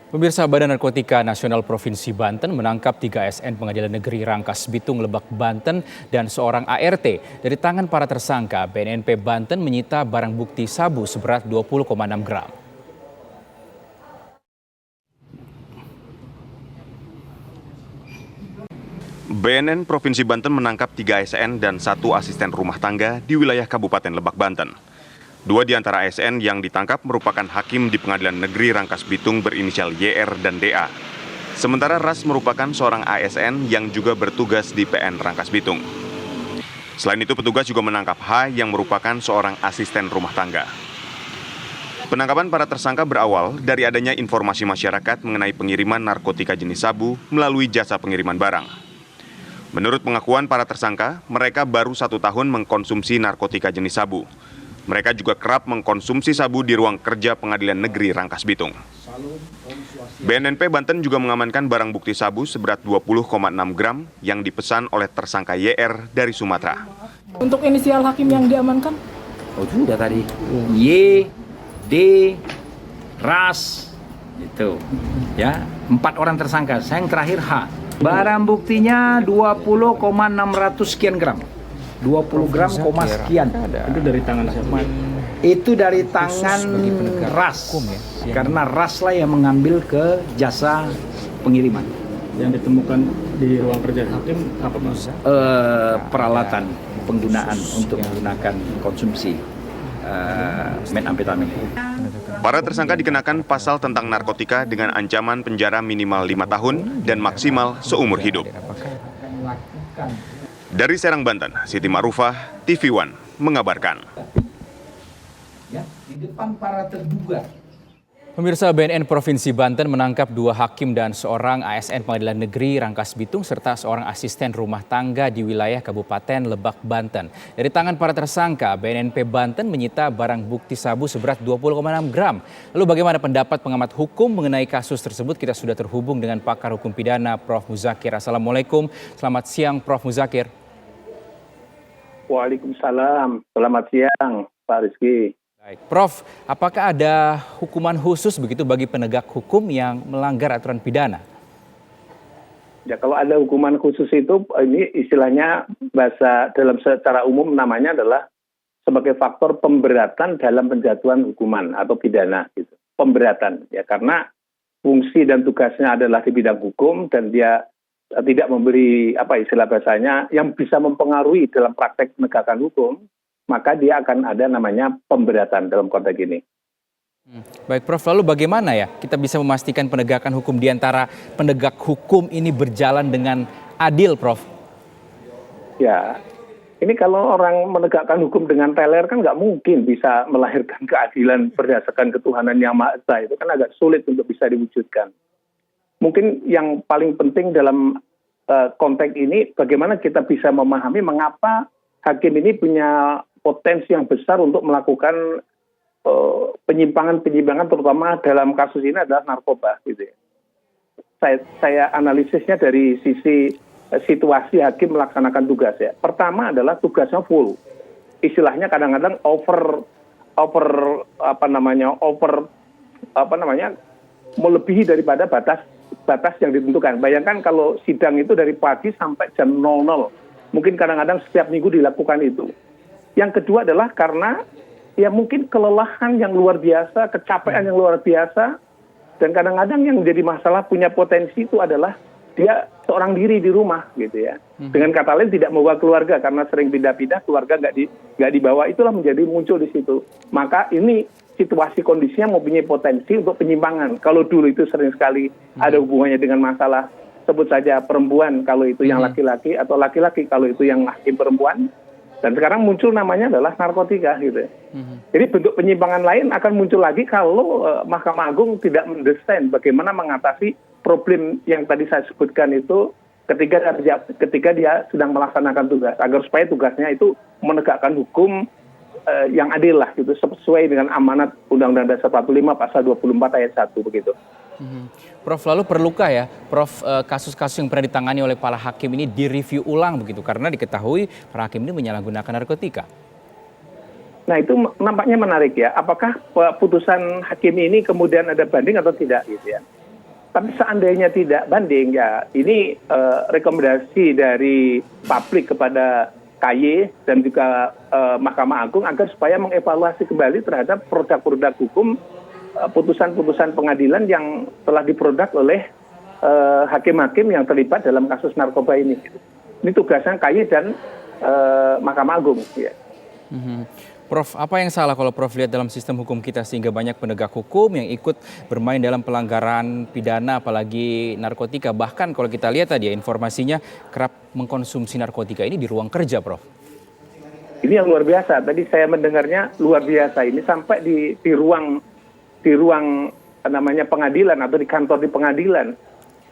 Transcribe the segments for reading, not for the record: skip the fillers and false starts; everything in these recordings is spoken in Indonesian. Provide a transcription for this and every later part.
Pemirsa, Badan Narkotika Nasional Provinsi Banten menangkap 3 ASN Pengadilan Negeri Rangkas Bitung Lebak Banten dan seorang ART. Dari tangan para tersangka, BNNP Banten menyita barang bukti sabu seberat 20,6 gram. BNN Provinsi Banten menangkap 3 ASN dan 1 asisten rumah tangga di wilayah Kabupaten Lebak, Banten. 2 di antara ASN yang ditangkap merupakan hakim di Pengadilan Negeri Rangkas Bitung berinisial YR dan DA. Sementara Ras merupakan seorang ASN yang juga bertugas di PN Rangkas Bitung. Selain itu, petugas juga menangkap H yang merupakan seorang asisten rumah tangga. Penangkapan para tersangka berawal dari adanya informasi masyarakat mengenai pengiriman narkotika jenis sabu melalui jasa pengiriman barang. Menurut pengakuan para tersangka, mereka baru 1 tahun mengkonsumsi narkotika jenis sabu. Mereka juga kerap mengkonsumsi sabu di ruang kerja Pengadilan Negeri Rangkas Bitung. BNNP Banten juga mengamankan barang bukti sabu seberat 20,6 gram yang dipesan oleh tersangka YR dari Sumatera. Untuk inisial hakim yang diamankan? Oh, sudah tadi. Y, D, Ras, itu. Ya, 4 orang tersangka. Saya yang terakhir H. Barang buktinya 20,600 sekian gram. 20 gram, sekian. Itu dari tangan siapa? Itu dari tangan Ras, karena Ras lah yang mengambil ke jasa pengiriman. Yang ditemukan di ruang kerja hakim apa Mas? Peralatan penggunaan untuk menggunakan konsumsi metamfetamin. Para tersangka dikenakan pasal tentang narkotika dengan ancaman penjara minimal 5 tahun dan maksimal seumur hidup. Dari Serang, Banten, Siti Ma'rufah, TV One mengabarkan. Ya, di depan para terduga. Pemirsa, BNN Provinsi Banten menangkap 2 hakim dan seorang ASN Pengadilan Negeri Rangkas Bitung serta seorang asisten rumah tangga di wilayah Kabupaten Lebak, Banten. Dari tangan para tersangka, BNNP Banten menyita barang bukti sabu seberat 20,6 gram. Lalu bagaimana pendapat pengamat hukum mengenai kasus tersebut? Kita sudah terhubung dengan pakar hukum pidana Prof. Muzakir. Assalamualaikum, selamat siang Prof. Muzakir. Waalaikumsalam, selamat siang Pak Rizky. Baik, Prof, apakah ada hukuman khusus begitu bagi penegak hukum yang melanggar aturan pidana? Ya, kalau ada hukuman khusus itu, ini istilahnya bahasa dalam secara umum namanya adalah sebagai faktor pemberatan dalam penjatuhan hukuman atau pidana. Gitu. Pemberatan, ya karena fungsi dan tugasnya adalah di bidang hukum dan dia tidak memberi istilah bahasanya yang bisa mempengaruhi dalam praktek penegakan hukum, maka dia akan ada namanya pemberatan dalam konteks ini. Baik Prof, lalu bagaimana ya kita bisa memastikan penegakan hukum di antara penegak hukum ini berjalan dengan adil, Prof? Ya, ini kalau orang menegakkan hukum dengan teler kan nggak mungkin bisa melahirkan keadilan berdasarkan ketuhanan yang Maha Esa. Itu kan agak sulit untuk bisa diwujudkan. Mungkin yang paling penting dalam konteks ini bagaimana kita bisa memahami mengapa hakim ini punya potensi yang besar untuk melakukan penyimpangan-penyimpangan terutama dalam kasus ini adalah narkoba gitu ya. Saya analisisnya dari sisi situasi hakim melaksanakan tugas ya. Pertama adalah tugasnya full. Istilahnya kadang-kadang melebihi daripada batas yang ditentukan. Bayangkan kalau sidang itu dari pagi sampai jam 00. Mungkin kadang-kadang setiap minggu dilakukan itu. Yang kedua adalah karena ya mungkin kelelahan yang luar biasa, kecapean yang luar biasa, dan kadang-kadang yang menjadi masalah punya potensi itu adalah dia seorang diri di rumah gitu ya. Dengan kata lain tidak membawa keluarga karena sering pindah-pindah, keluarga nggak dibawa, itulah menjadi muncul di situ. Maka ini situasi kondisinya mempunyai potensi untuk penyimpangan. Kalau dulu itu sering sekali ada hubungannya dengan masalah sebut saja perempuan kalau itu yang laki-laki atau laki-laki kalau itu yang hakim perempuan. Dan sekarang muncul namanya adalah narkotika gitu. Jadi bentuk penyimpangan lain akan muncul lagi kalau Mahkamah Agung tidak mendesain bagaimana mengatasi problem yang tadi saya sebutkan itu ketika dia sedang melaksanakan tugas agar supaya tugasnya itu menegakkan hukum yang adil lah gitu sesuai dengan amanat Undang-Undang Dasar 45 pasal 24 ayat 1 begitu. Prof, lalu perlukah ya, Prof, kasus-kasus yang pernah ditangani oleh para hakim ini direview ulang begitu? Karena diketahui para hakim ini menyalahgunakan narkotika. Nah itu nampaknya menarik ya. Apakah putusan hakim ini kemudian ada banding atau tidak gitu ya? Tapi seandainya tidak banding, ya ini rekomendasi dari publik kepada KY dan juga Mahkamah Agung agar supaya mengevaluasi kembali terhadap produk-produk hukum, putusan-putusan pengadilan yang telah diproduk oleh hakim-hakim yang terlibat dalam kasus narkoba ini. Ini tugasnya KY dan Mahkamah Agung. Ya. Prof, apa yang salah kalau Prof lihat dalam sistem hukum kita sehingga banyak penegak hukum yang ikut bermain dalam pelanggaran pidana apalagi narkotika. Bahkan kalau kita lihat tadi ya informasinya kerap mengkonsumsi narkotika ini di ruang kerja, Prof. Ini yang luar biasa. Tadi saya mendengarnya luar biasa. Ini sampai di ruang namanya pengadilan atau di kantor di pengadilan.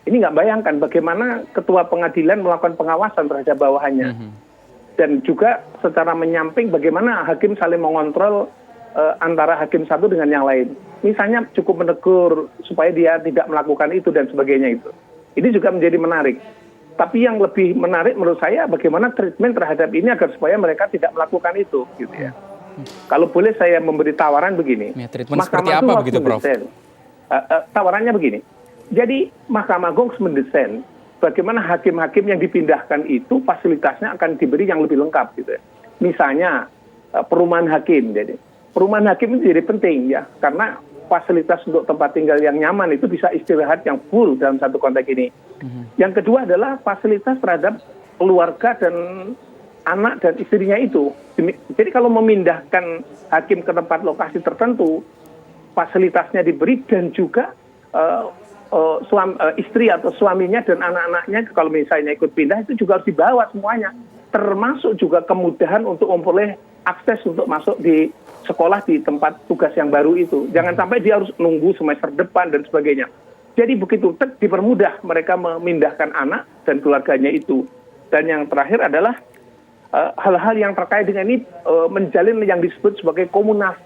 Ini nggak bayangkan bagaimana ketua pengadilan melakukan pengawasan terhadap bawahannya. Dan juga secara menyamping bagaimana hakim saling mengontrol antara hakim satu dengan yang lain. Misalnya cukup menegur supaya dia tidak melakukan itu dan sebagainya itu. Ini juga menjadi menarik. Tapi yang lebih menarik menurut saya bagaimana treatment terhadap ini agar supaya mereka tidak melakukan itu, gitu ya. Kalau boleh saya memberi tawaran begini. Ya, treatment seperti apa begitu, Prof? Tawarannya begini. Jadi Mahkamah Agung mendesain bagaimana hakim-hakim yang dipindahkan itu fasilitasnya akan diberi yang lebih lengkap gitu ya. Misalnya perumahan hakim. Jadi perumahan hakim itu jadi penting ya karena fasilitas untuk tempat tinggal yang nyaman itu bisa istirahat yang full dalam satu konteks ini. Yang kedua adalah fasilitas terhadap keluarga dan anak dan istrinya itu. Jadi kalau memindahkan hakim ke tempat lokasi tertentu, fasilitasnya diberi dan juga istri atau suaminya dan anak-anaknya kalau misalnya ikut pindah itu juga harus dibawa semuanya, termasuk juga kemudahan untuk memperoleh akses untuk masuk di sekolah di tempat tugas yang baru itu. Jangan sampai dia harus nunggu semester depan dan sebagainya. Jadi begitu dipermudah mereka memindahkan anak dan keluarganya itu. Dan yang terakhir adalah hal-hal yang terkait dengan ini menjalin yang disebut sebagai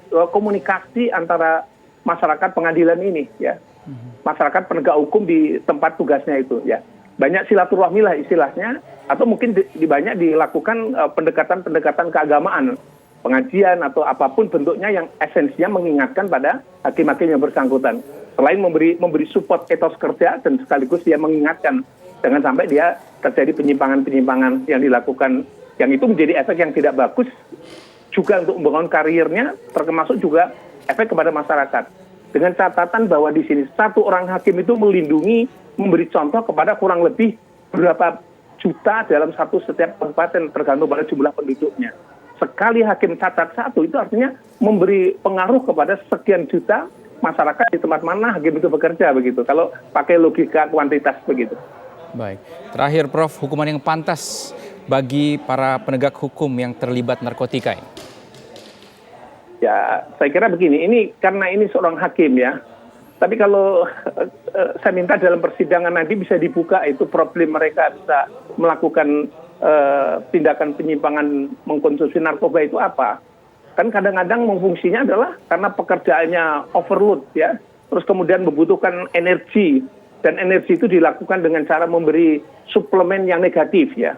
komunikasi antara masyarakat pengadilan ini ya. Masyarakat penegak hukum di tempat tugasnya itu ya. Banyak silaturahmi lah istilahnya atau mungkin banyak dilakukan pendekatan-pendekatan keagamaan, pengajian atau apapun bentuknya yang esensinya mengingatkan pada hakim-hakim yang bersangkutan. Selain memberi support etos kerja dan sekaligus dia mengingatkan jangan sampai dia terjadi penyimpangan-penyimpangan yang dilakukan yang itu menjadi efek yang tidak bagus juga untuk membangun karirnya termasuk juga efek kepada masyarakat. Dengan catatan bahwa di sini satu orang hakim itu melindungi, memberi contoh kepada kurang lebih berapa juta dalam setiap kabupaten tergantung pada jumlah penduduknya. Sekali hakim catat satu itu artinya memberi pengaruh kepada sekian juta masyarakat di tempat mana hakim itu bekerja begitu. Kalau pakai logika kuantitas begitu. Baik. Terakhir Prof, hukuman yang pantas bagi para penegak hukum yang terlibat narkotika ini. Ya, saya kira begini, ini karena ini seorang hakim ya. Tapi kalau saya minta dalam persidangan nanti bisa dibuka itu problem mereka bisa melakukan tindakan penyimpangan mengkonsumsi narkoba itu apa. Kan kadang-kadang fungsinya adalah karena pekerjaannya overload ya. Terus kemudian membutuhkan energi. Dan energi itu dilakukan dengan cara memberi suplemen yang negatif ya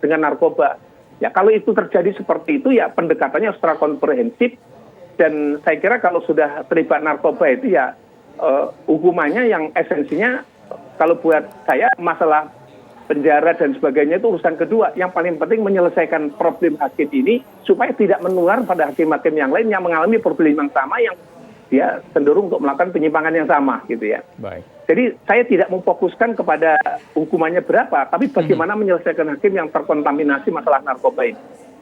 dengan narkoba. Ya kalau itu terjadi seperti itu ya pendekatannya secara komprehensif. Dan saya kira kalau sudah terlibat narkoba itu ya hukumannya yang esensinya kalau buat saya masalah penjara dan sebagainya itu urusan kedua. Yang paling penting menyelesaikan problem hakim ini supaya tidak menular pada hakim-hakim yang lain yang mengalami problem yang sama yang dia cenderung untuk melakukan penyimpangan yang sama gitu ya. Baik. Jadi saya tidak memfokuskan kepada hukumannya berapa, tapi bagaimana menyelesaikan hakim yang terkontaminasi masalah narkoba ini.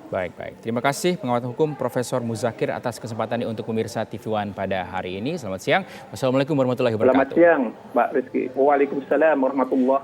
Baik. Terima kasih pengamat hukum Profesor Muzakir atas kesempatan ini untuk pemirsa TV One pada hari ini. Selamat siang. Wassalamualaikum warahmatullahi wabarakatuh. Selamat siang, Pak Rizky. Waalaikumsalam warahmatullahi wabarakatuh.